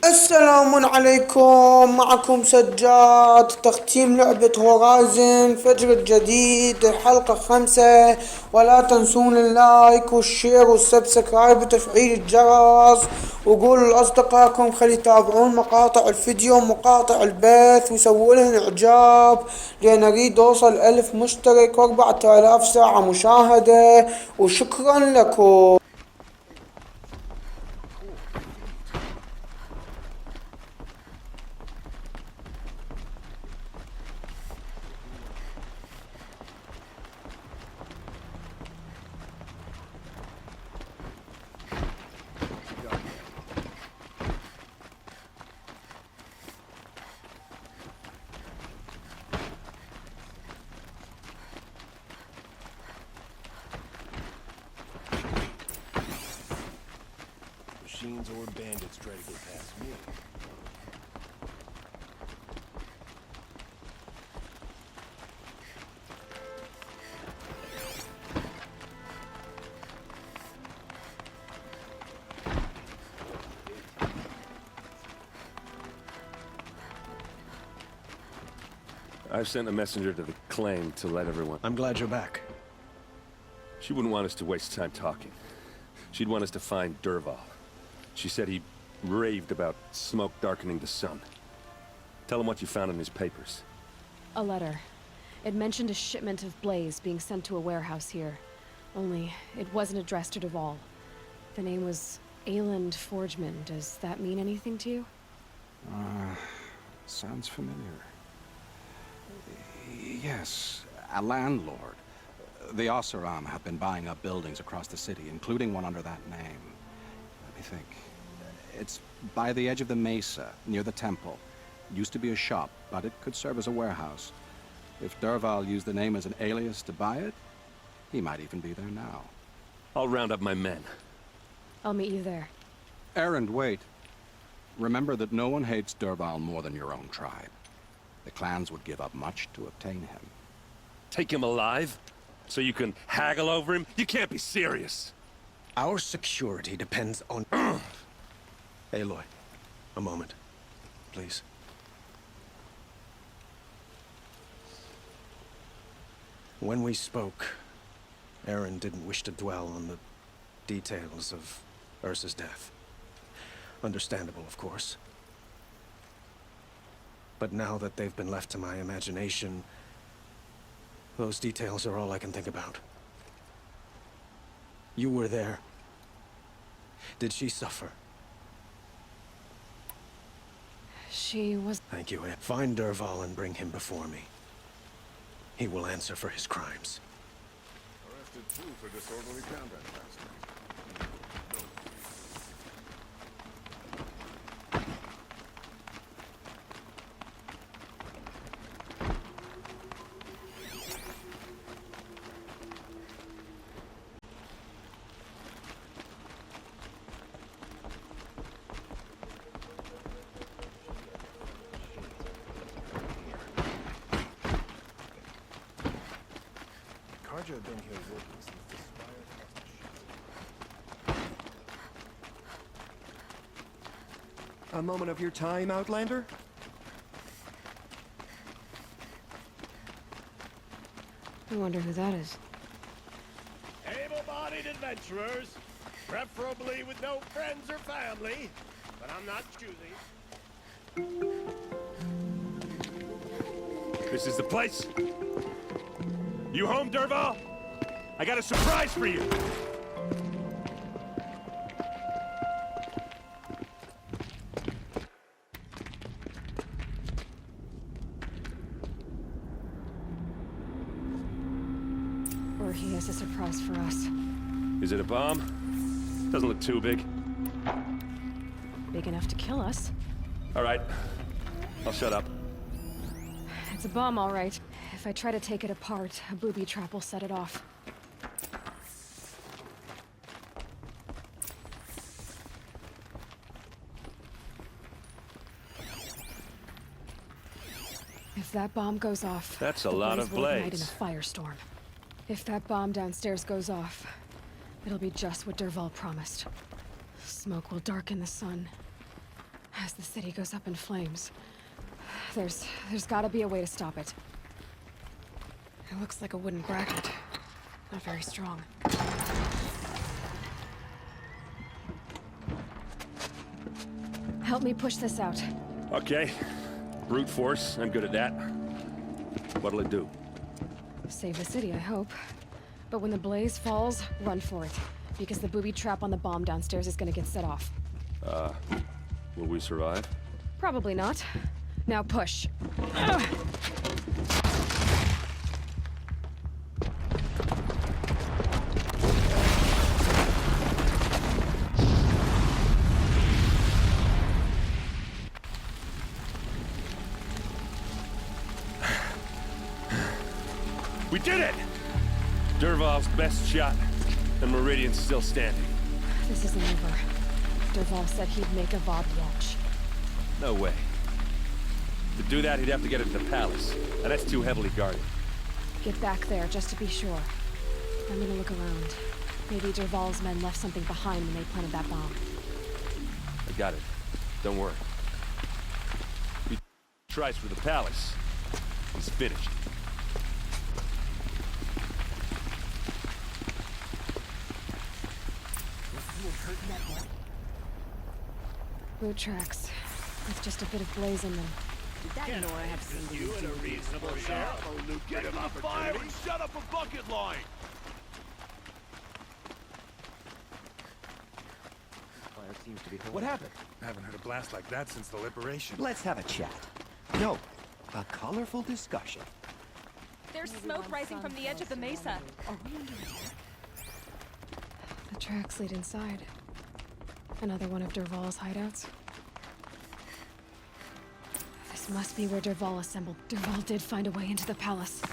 السلام عليكم، معكم سجاد. تختيم لعبة هورايزن فجر الجديد الحلقة 5. ولا تنسون اللايك والشير والسبسكرايب وتفعيل الجرس، وقولوا لأصدقائكم خلي يتابعون مقاطع الفيديو ومقاطع البث ويسووا لهم إعجاب، لأن أريد أوصل 1000 مشترك و4000 ساعة مشاهدة. وشكرا لكم. Machines or bandits try to get past me. I've sent a messenger to the claim to let everyone... I'm glad you're back. She wouldn't want us to waste time talking. She'd want us to find Dervahl. She said he raved about smoke darkening the sun. Tell him what you found in his papers. A letter. It mentioned a shipment of blaze being sent to a warehouse here. Only, it wasn't addressed to Dervahl. The name was Ayland Forgeman. Does that mean anything to you? Sounds familiar. Yes, a landlord. The Oseram have been buying up buildings across the city, including one under that name. Let me think. It's by the edge of the mesa, near the temple. It used to be a shop, but it could serve as a warehouse. If Dervahl used the name as an alias to buy it, he might even be there now. I'll round up my men. I'll meet you there. Erend, wait. Remember that no one hates Dervahl more than your own tribe. The clans would give up much to obtain him. Take him alive? So you can haggle over him? You can't be serious. Our security depends on... Aloy, a moment, please. When we spoke, Aaron didn't wish to dwell on the details of Ursa's death. Understandable, of course. But now that they've been left to my imagination, those details are all I can think about. You were there. Did she suffer? She was... Thank you, Ed. Find Dervahl and bring him before me. He will answer for his crimes. Arrested too for disorderly conduct last night. Karja had been here working since the Spire crashed. A moment of your time, Outlander? I wonder who that is. Able-bodied adventurers, preferably with no friends or family, but I'm not choosy. This is the place? You home, Dervahl? I got a surprise for you! Or he has a surprise for us. Is it a bomb? Doesn't look too big. Big enough to kill us. All right. I'll shut up. It's a bomb, all right. If I try to take it apart, a booby trap will set it off. If that bomb goes off... That's a lot of will ignite blades. in a firestorm. If that bomb downstairs goes off, it'll be just what Dervahl promised. Smoke will darken the sun. As the city goes up in flames, there's gotta be a way to stop it. It looks like a wooden bracket. Not very strong. Help me push this out. Okay. Brute force, I'm good at that. What'll it do? Save the city, I hope. But when the blaze falls, run for it. Because the booby trap on the bomb downstairs is gonna get set off. Will we survive? Probably not. Now push. We did it! Dervahl's best shot, and Meridian's still standing. This isn't over. Dervahl said he'd make a VOD watch. No way. To do that, he'd have to get it to the palace, and that's too heavily guarded. Get back there, just to be sure. I'm gonna look around. Maybe Dervahl's men left something behind when they planted that bomb. I got it. Don't worry. He tries for the palace. He's finished. Boot tracks, with just a bit of blaze in them. Did that know I have seen you in a reasonable share? Get him on fire and shut up a bucket line! What happened? I haven't heard a blast like that since the liberation. Let's have a chat. No, a colorful discussion. There's smoke rising from the edge of the mesa. The tracks lead inside. Another one of Dervahl's hideouts. This must be where Dervahl assembled. Dervahl did find a way into the palace.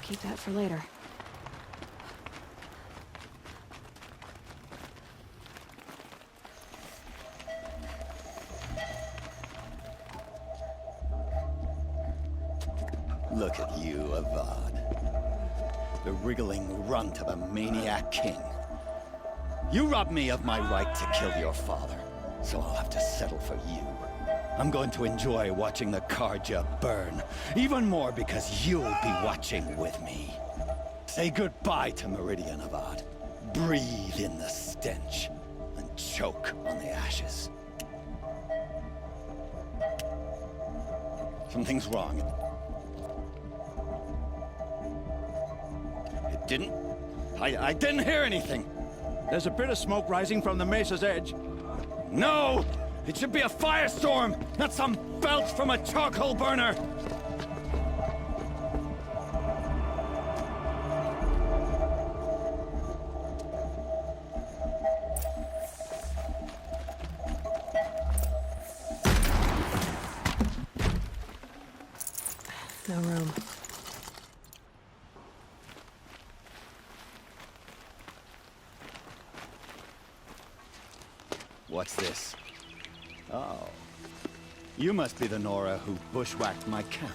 Keep that for later. Look at you, Avad. The wriggling runt of a maniac king. You robbed me of my right to kill your father, so I'll have to settle for you. I'm going to enjoy watching the Karja burn, even more because you'll be watching with me. Say goodbye to Meridian, Avad. Breathe in the stench, and choke on the ashes. Something's wrong. It didn't... I didn't hear anything. There's a bit of smoke rising from the mesa's edge. No! It should be a firestorm, not some belch from a charcoal burner! No room. What's this? Oh. You must be the Nora who bushwhacked my camp.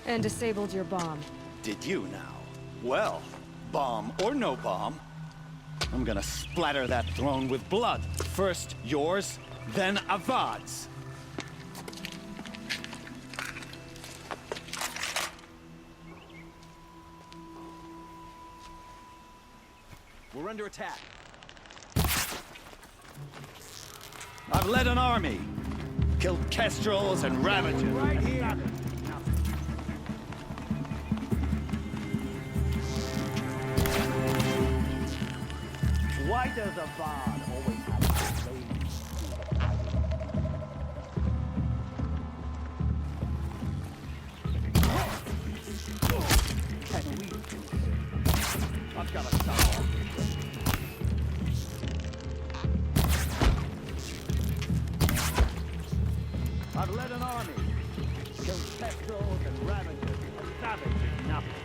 And disabled your bomb. Did you now? Well, bomb or no bomb, I'm gonna splatter that throne with blood. First yours, then Avad's. We're under attack. I've led an army. Killed kestrels and ravagers. Right here. Why does a bard always have a lady? Can we do this? I've got a stop. I've led an army. Killed kestrels and ravagers. A savage is nothing.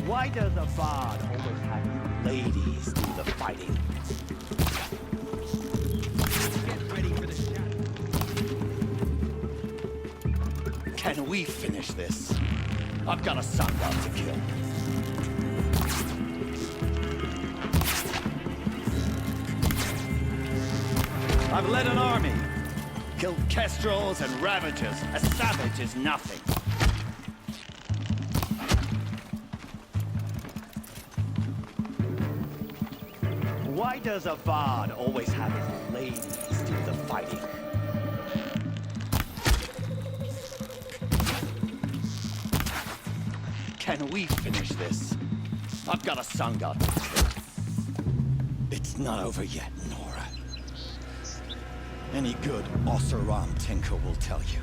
Why does a bard always have you Ladies do the fighting. Get ready for the shot. Can we finish this? I've got a Sangha to kill. I've led an army. Killed kestrels and ravagers. A savage is nothing. Why does a bard always have his Ladies do the fighting. Can we finish this? I've got a Sangha to kill. It's not over yet, Nora. Any good Oseram tinker will tell you.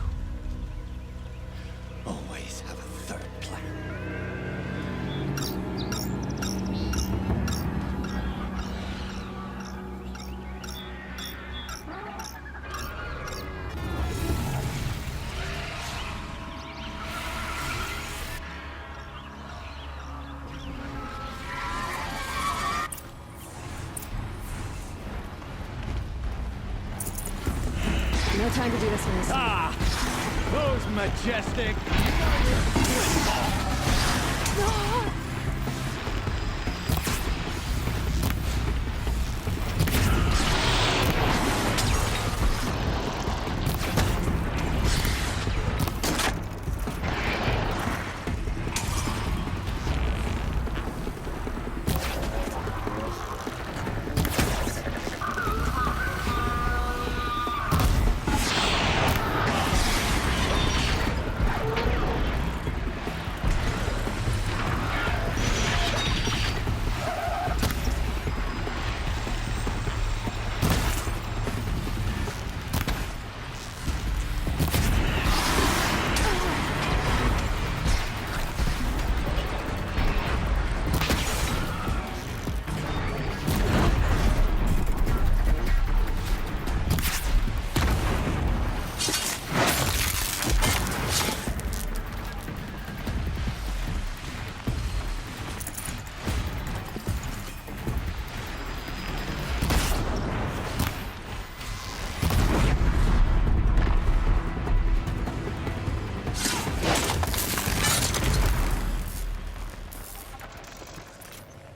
Always have a third plan. No time to do this in this. Ah! Those majestic...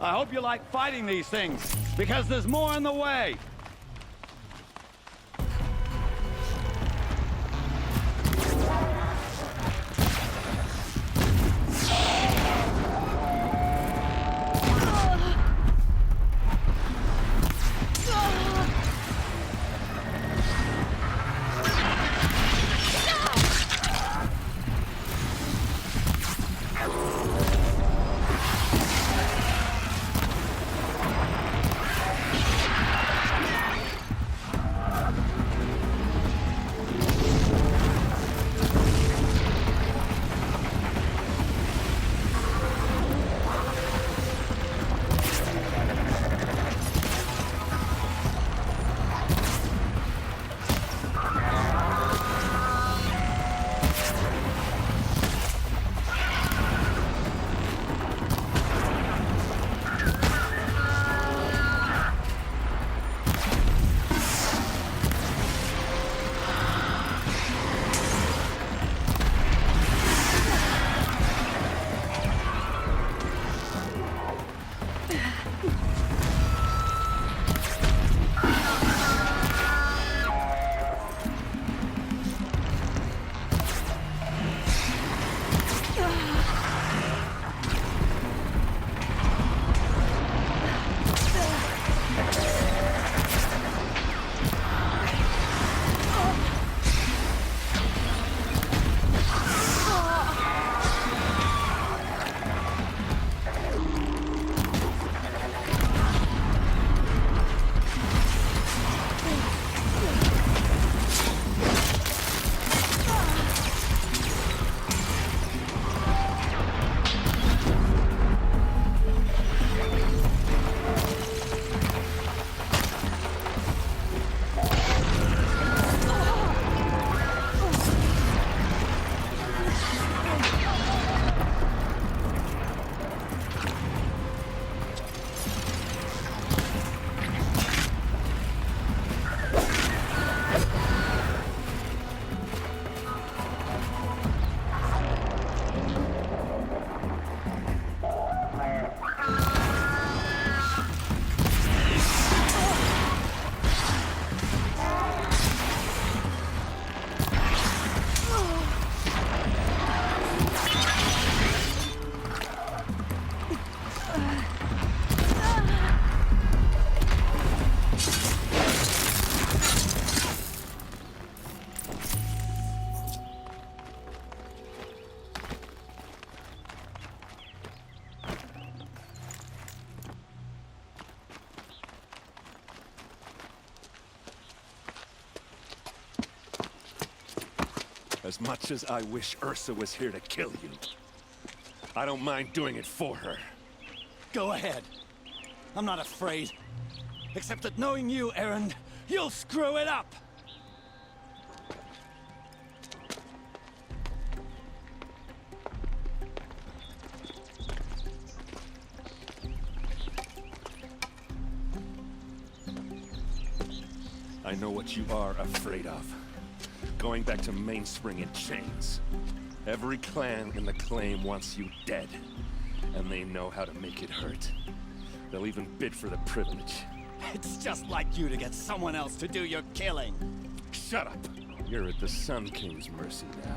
I hope you like fighting these things, because there's more in the way. As much as I wish Ursa was here to kill you, I don't mind doing it for her. Go ahead. I'm not afraid. Except that knowing you, Aaron, you'll screw it up! I know what you are afraid of. Going back to Mainspring in chains. Every clan in the claim wants you dead. And they know how to make it hurt. They'll even bid for the privilege. It's just like you to get someone else to do your killing. Shut up! You're at the Sun King's mercy now.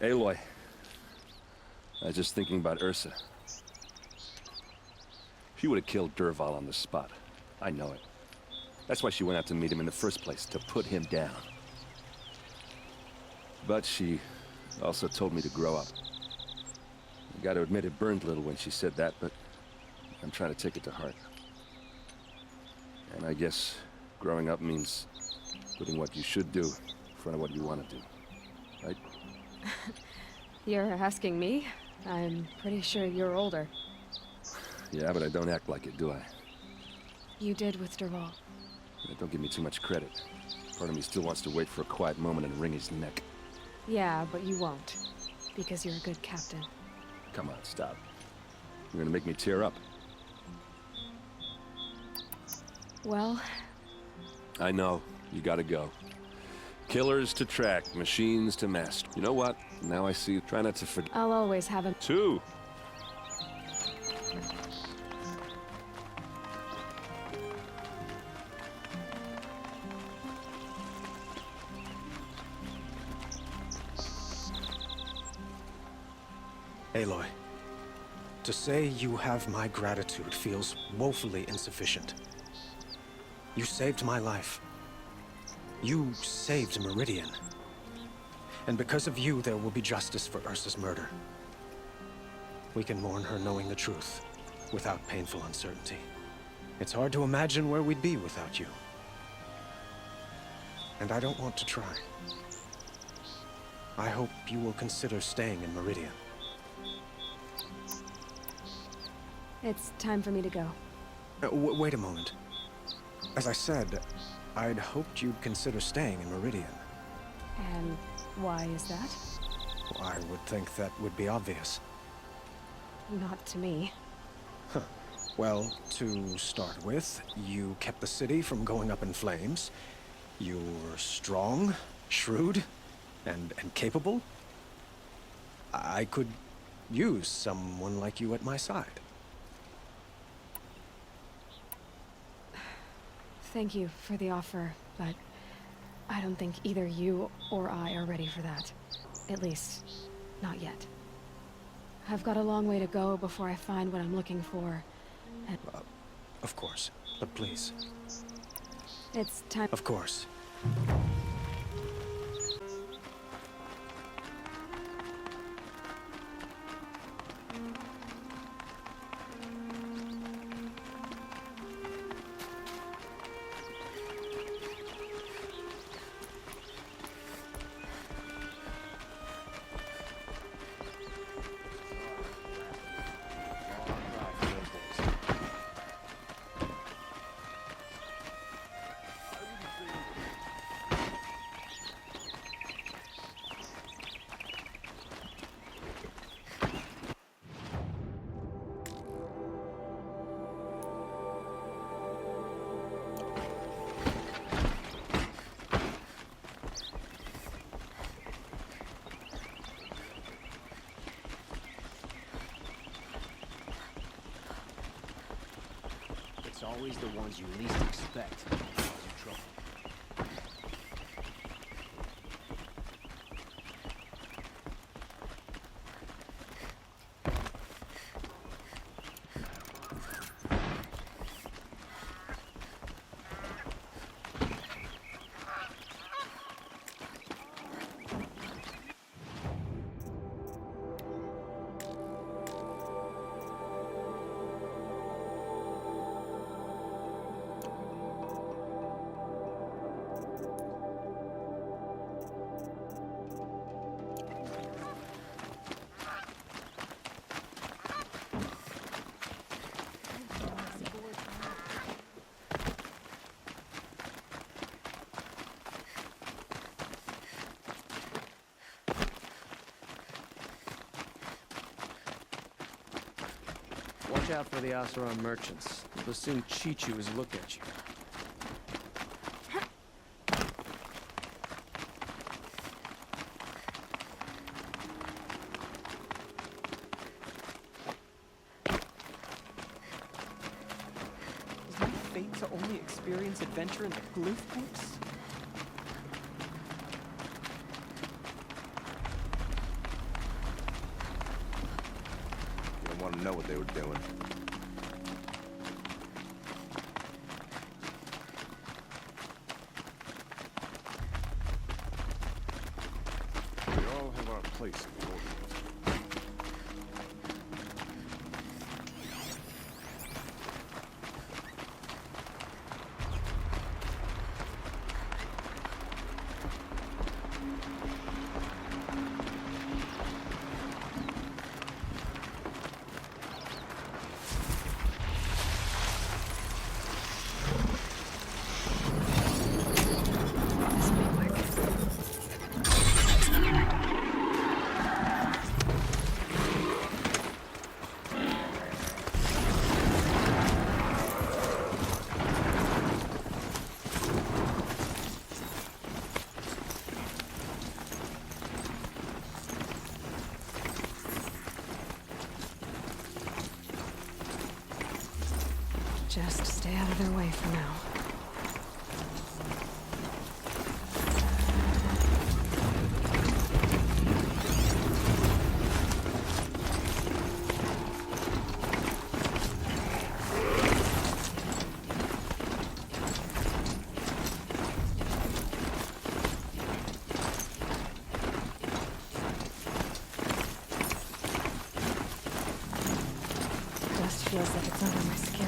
Aloy, I was just thinking about Ursa. She would have killed Dervahl on the spot. I know it. That's why she went out to meet him in the first place, to put him down. But she also told me to grow up. I gotta admit it burned a little when she said that, but I'm trying to take it to heart. And I guess growing up means putting what you should do in front of what you want to do. Right? You're asking me? I'm pretty sure you're older. Yeah, but I don't act like it, do I? You did with Dervahl. Yeah, don't give me too much credit. Part of me still wants to wait for a quiet moment and wring his neck. Yeah, but you won't. Because you're a good captain. Come on, stop. You're gonna make me tear up. Well... I know. You gotta go. Killers to track, machines to master. You know what? Now I see. Try not to forget. I'll always have him. Two. Aloy, to say you have my gratitude feels woefully insufficient. You saved my life. You saved Meridian. And because of you, there will be justice for Ursa's murder. We can mourn her knowing the truth, without painful uncertainty. It's hard to imagine where we'd be without you. And I don't want to try. I hope you will consider staying in Meridian. It's time for me to go. Wait a moment. As I said, I'd hoped you'd consider staying in Meridian. And why is that? I would think that would be obvious. Not to me. Well, to start with, you kept the city from going up in flames. You're strong, shrewd, and capable. I could use someone like you at my side. Thank you for the offer, but I don't think either you or I are ready for that. At least, not yet. I've got a long way to go before I find what I'm looking for, and... Of course, but please. It's time... Of course. It's always the ones you least expect that cause you trouble. Watch out for the Asaran merchants. They'll soon cheat you as a look at you. Is my fate to only experience adventure in the Gloof books? You don't want to know what they were doing. We all have our place in the world. Just stay out of their way for now. Dust feels like it's under my skin.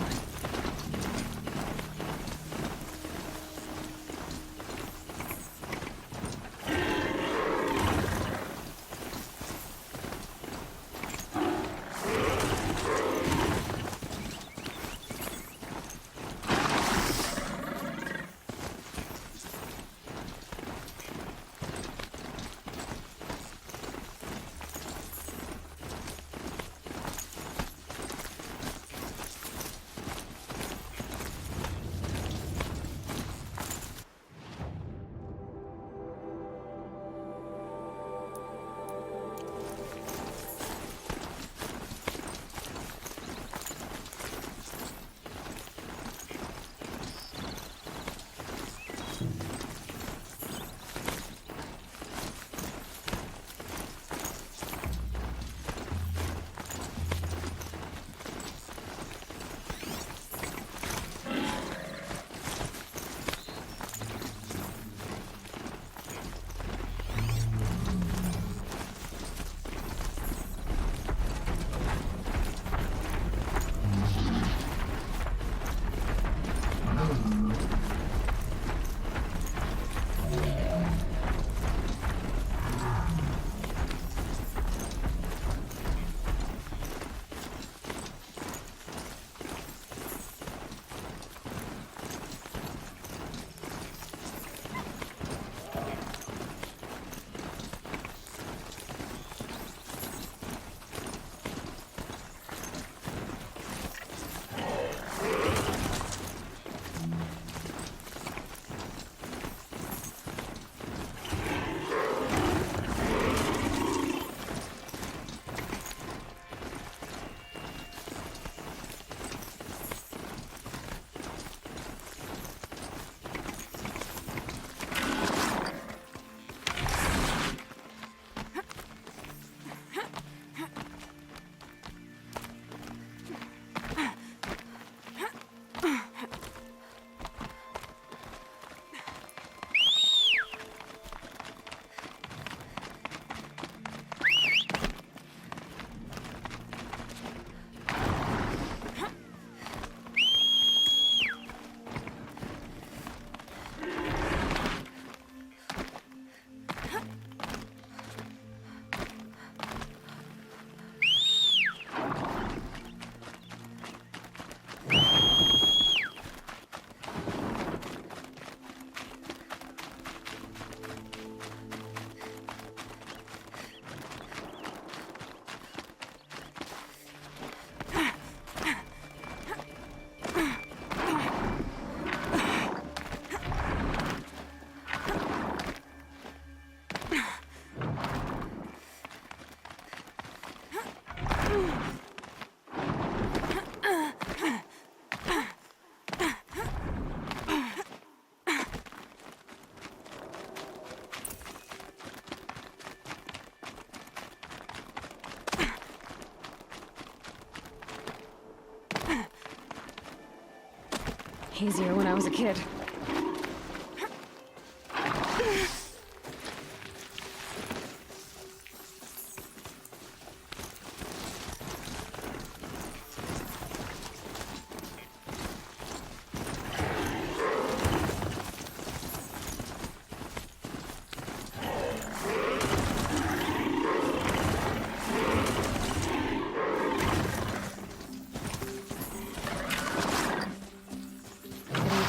easier when I was a kid.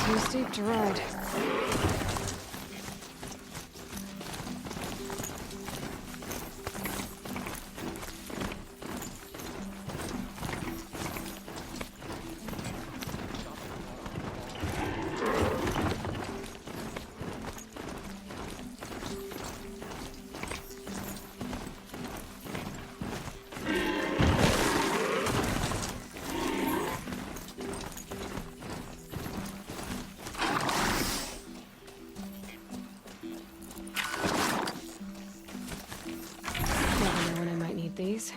Too steep to ride. These.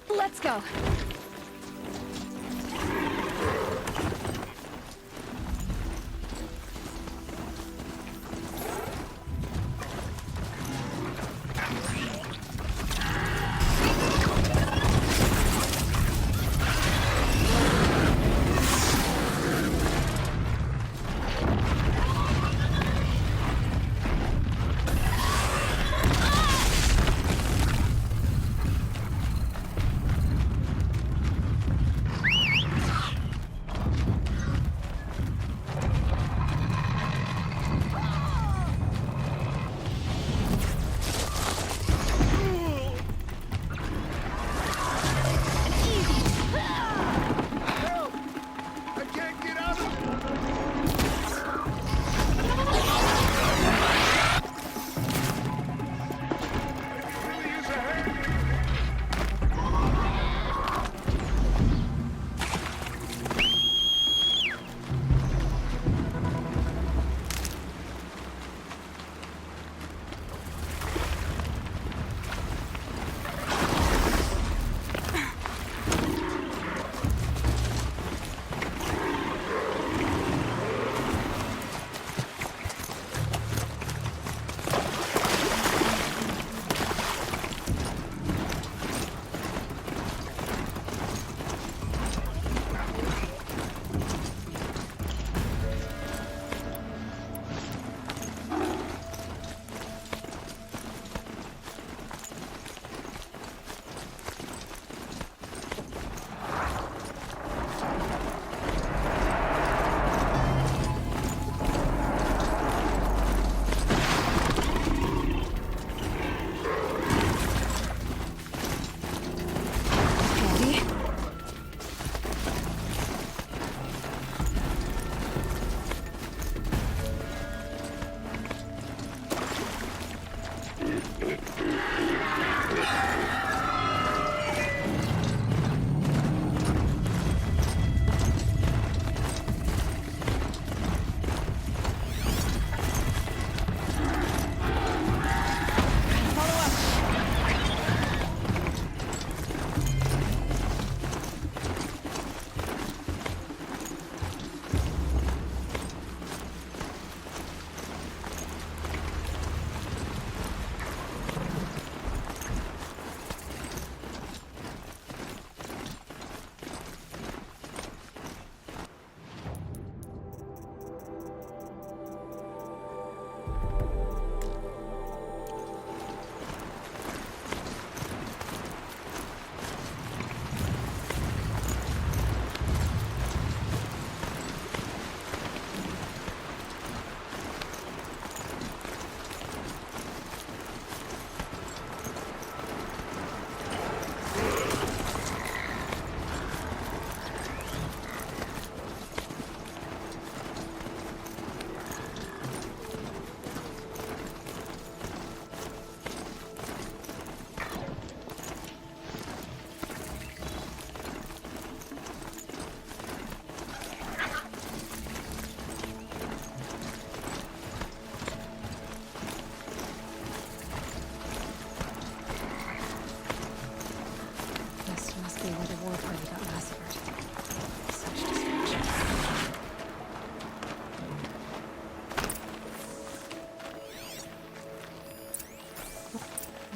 Let's go.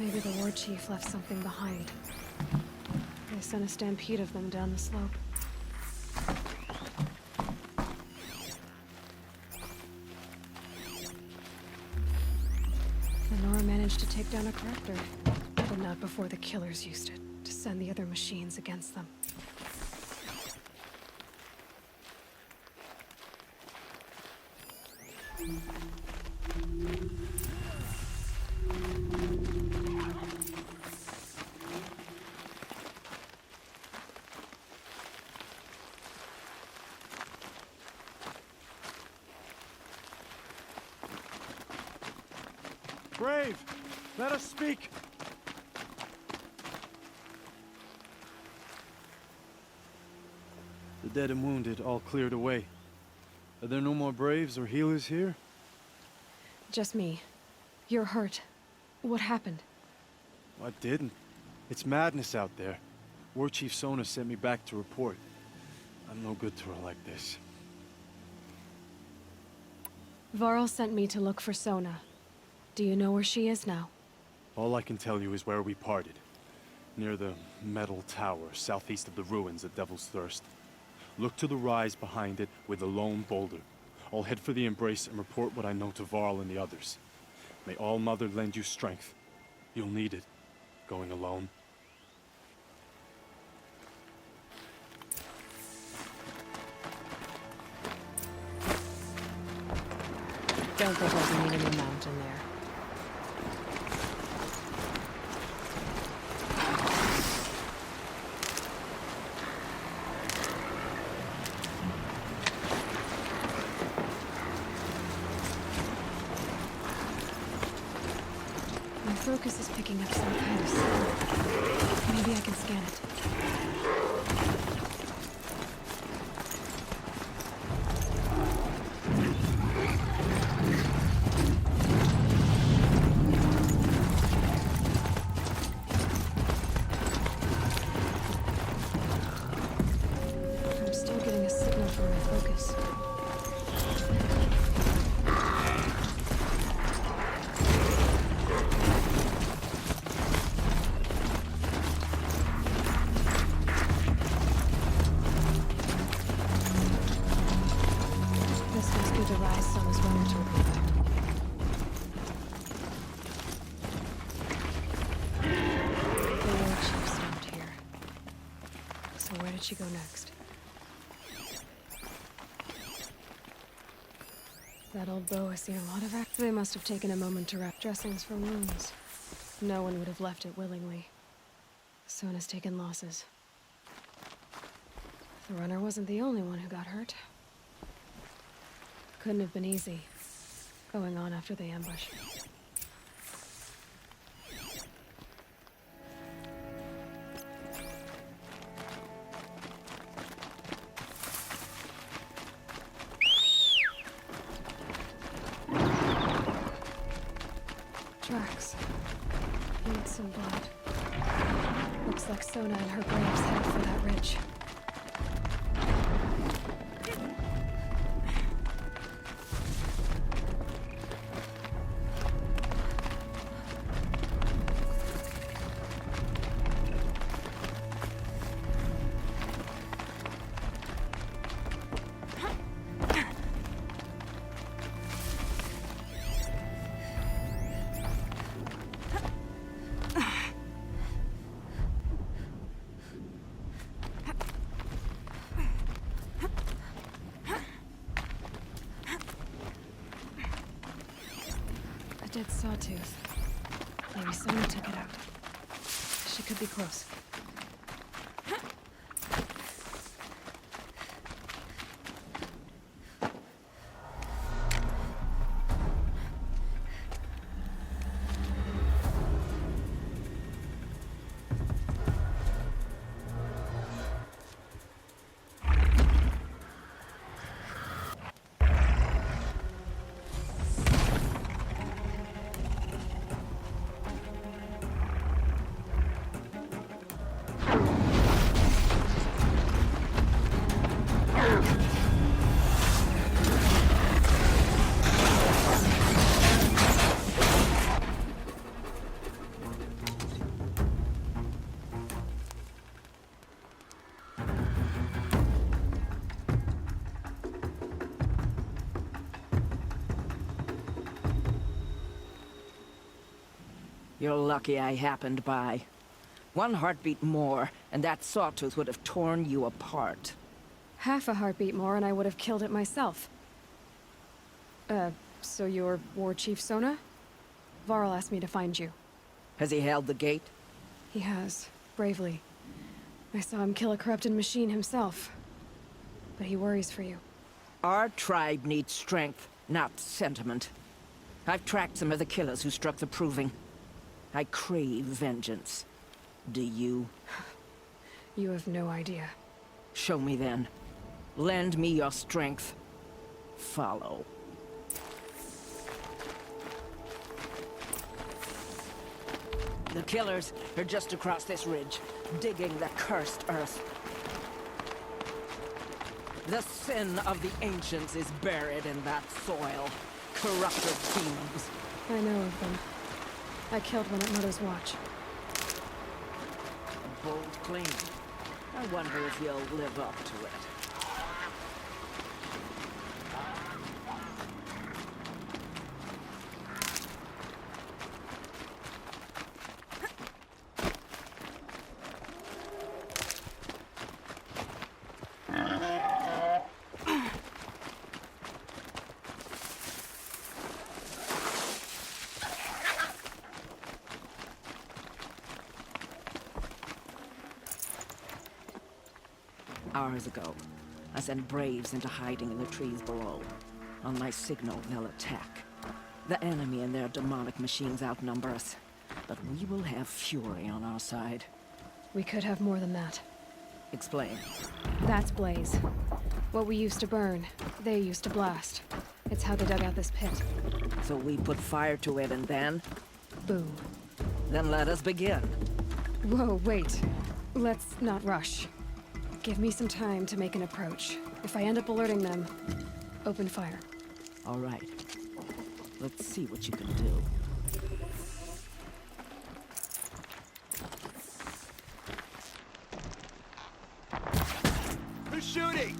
Maybe the war chief left something behind. They sent a stampede of them down the slope. Lenora managed to take down a corrector, but not before the killers used it to send the other machines against them. Brave! Let us speak! The dead and wounded all cleared away. Are there no more Braves or healers here? Just me. You're hurt. What happened? I didn't. It's madness out there. War Chief Sona sent me back to report. I'm no good to her like this. Varl sent me to look for Sona. Do you know where she is now? All I can tell you is where we parted. Near the metal tower, southeast of the ruins at Devil's Thirst. Look to the rise behind it with a lone boulder. I'll head for the embrace and report what I know to Varl and the others. May All Mother lend you strength. You'll need it, going alone. Don't go buzzing in the mountain there. My focus is picking up some kind of signal. Maybe I can scan it. I'm still getting a signal from my focus. This must be the rise sun is running to about. The war chief stopped here. So where did she go next? That old bow has seen a lot of act. They must have taken a moment to wrap dressings for wounds. No one would have left it willingly. Sona's taken losses. The runner wasn't the only one who got hurt. Couldn't have been easy, going on after the ambush. Tracks. Need some blood. Looks like Sona and her braves headed for that ridge. Dead sawtooth. Maybe Sona took it out. She could be close. You're lucky I happened by. One heartbeat more, and that sawtooth would have torn you apart. Half a heartbeat more and I would have killed it myself. So you're War Chief Sona? Varl asked me to find you. Has he held the gate? He has, bravely. I saw him kill a corrupted machine himself. But he worries for you. Our tribe needs strength, not sentiment. I've tracked some of the killers who struck the Proving. I crave vengeance. Do you? You have no idea. Show me then. Lend me your strength. Follow. The killers are just across this ridge, digging the cursed earth. The sin of the ancients is buried in that soil. Corrupted demons. I know of them. I killed one at Mother's Watch. A bold claim. I wonder if you'll live up to it. Hours ago, I sent Braves into hiding in the trees below. On my signal, they'll attack. The enemy and their demonic machines outnumber us, but we will have fury on our side. We could have more than that. Explain. That's Blaze. What we used to burn, they used to blast. It's how they dug out this pit. So we put fire to it and then? Boom. Then let us begin. Whoa, wait. Let's not rush. Give me some time to make an approach. If I end up alerting them, open fire. All right. Let's see what you can do. Who's shooting?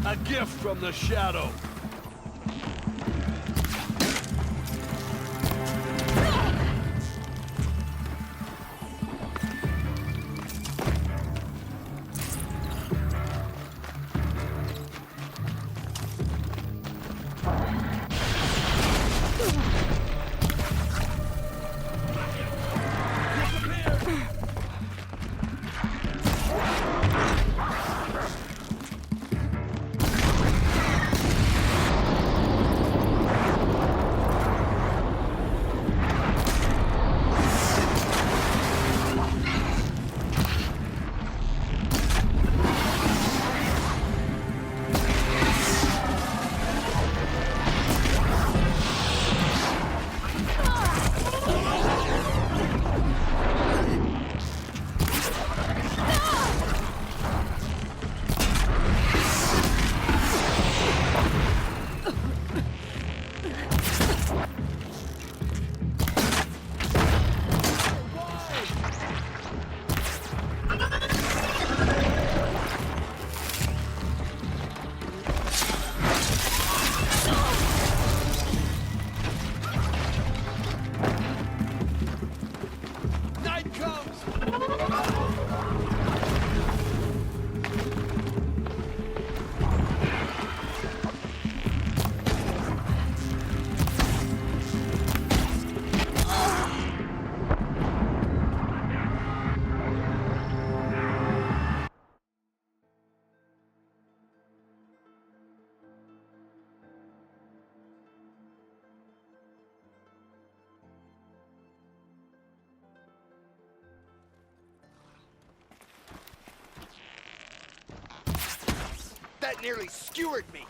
A gift from the shadow. That nearly skewered me.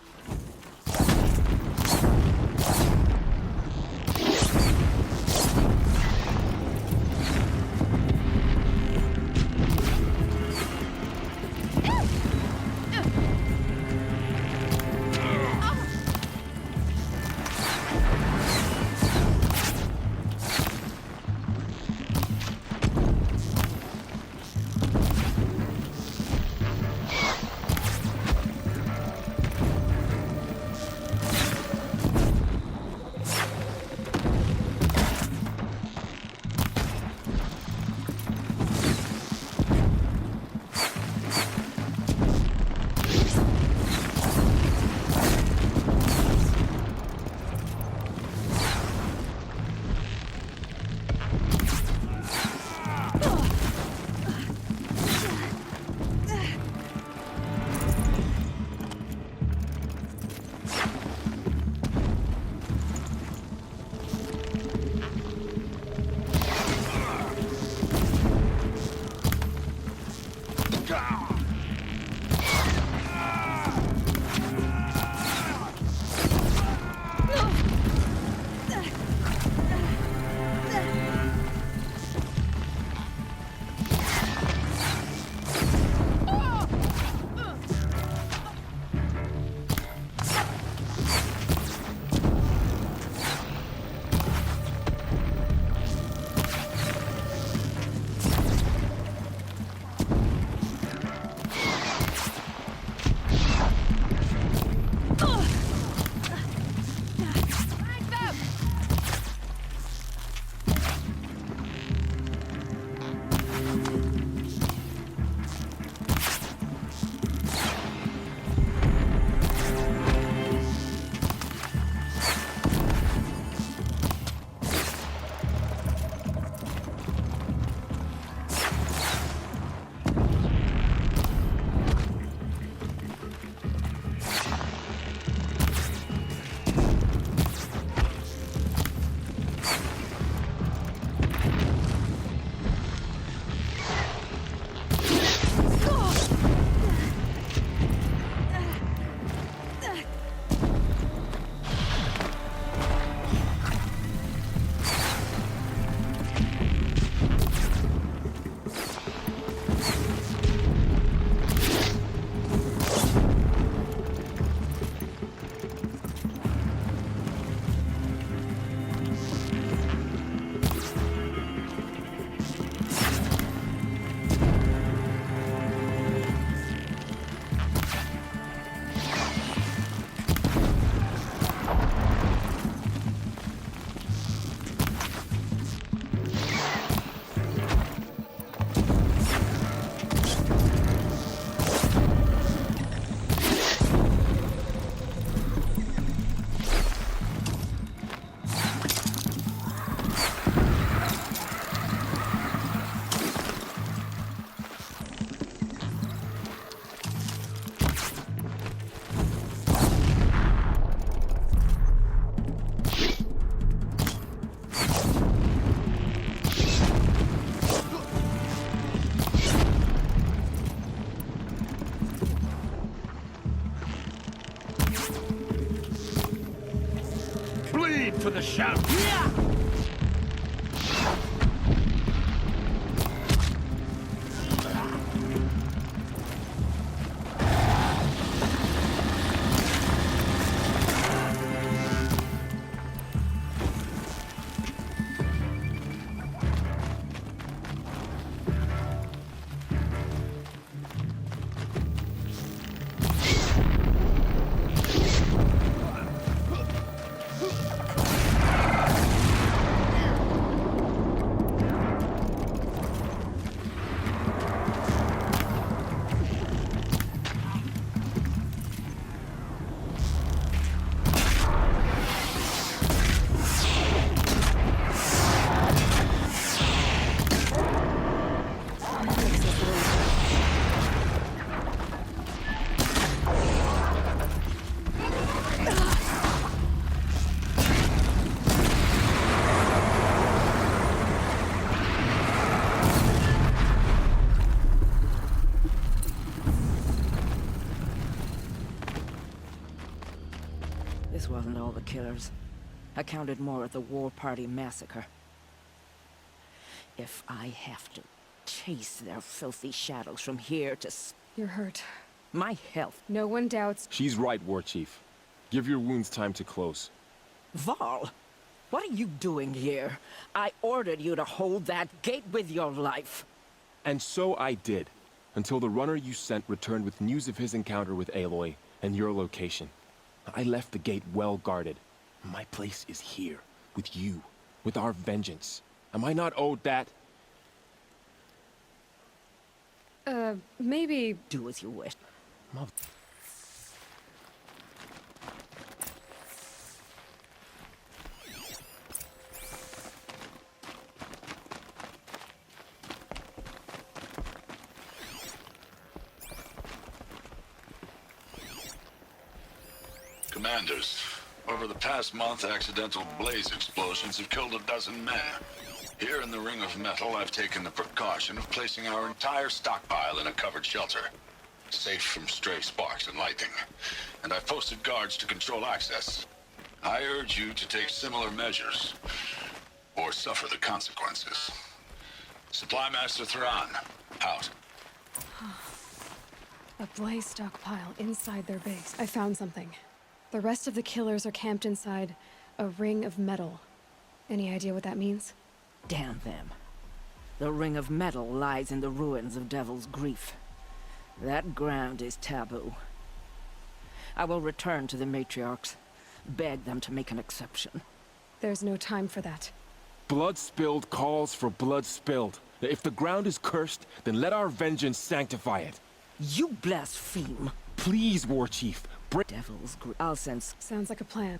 For the shout. killers. I counted more at the War Party massacre. If I have to chase their filthy shadows from here to You're hurt. my health. No one doubts. She's right, War Chief. Give your wounds time to close. Val, what are you doing here? I ordered you to hold that gate with your life. And so I did, until the runner you sent returned with news of his encounter with Aloy and your location. I left the gate well guarded. My place is here, with you, with our vengeance. Am I not owed that? Maybe... Do as you wish. Mother... Commanders, over the past month, accidental blaze explosions have killed 12 men. Here in the Ring of Metal, I've taken the precaution of placing our entire stockpile in a covered shelter, safe from stray sparks and lightning. And I've posted guards to control access. I urge you to take similar measures, or suffer the consequences. Supply Master Thrawn, out. A blaze stockpile inside their base. I found something. The rest of the killers are camped inside a ring of metal. Any idea what that means? Damn them. The Ring of Metal lies in the ruins of Devil's Grief. That ground is taboo. I will return to the matriarchs, beg them to make an exception. There's no time for that. Blood spilled calls for blood spilled. If the ground is cursed, then let our vengeance sanctify it. You blaspheme. Please, War Chief. Devil's Grief. I'll send... Sounds like a plan.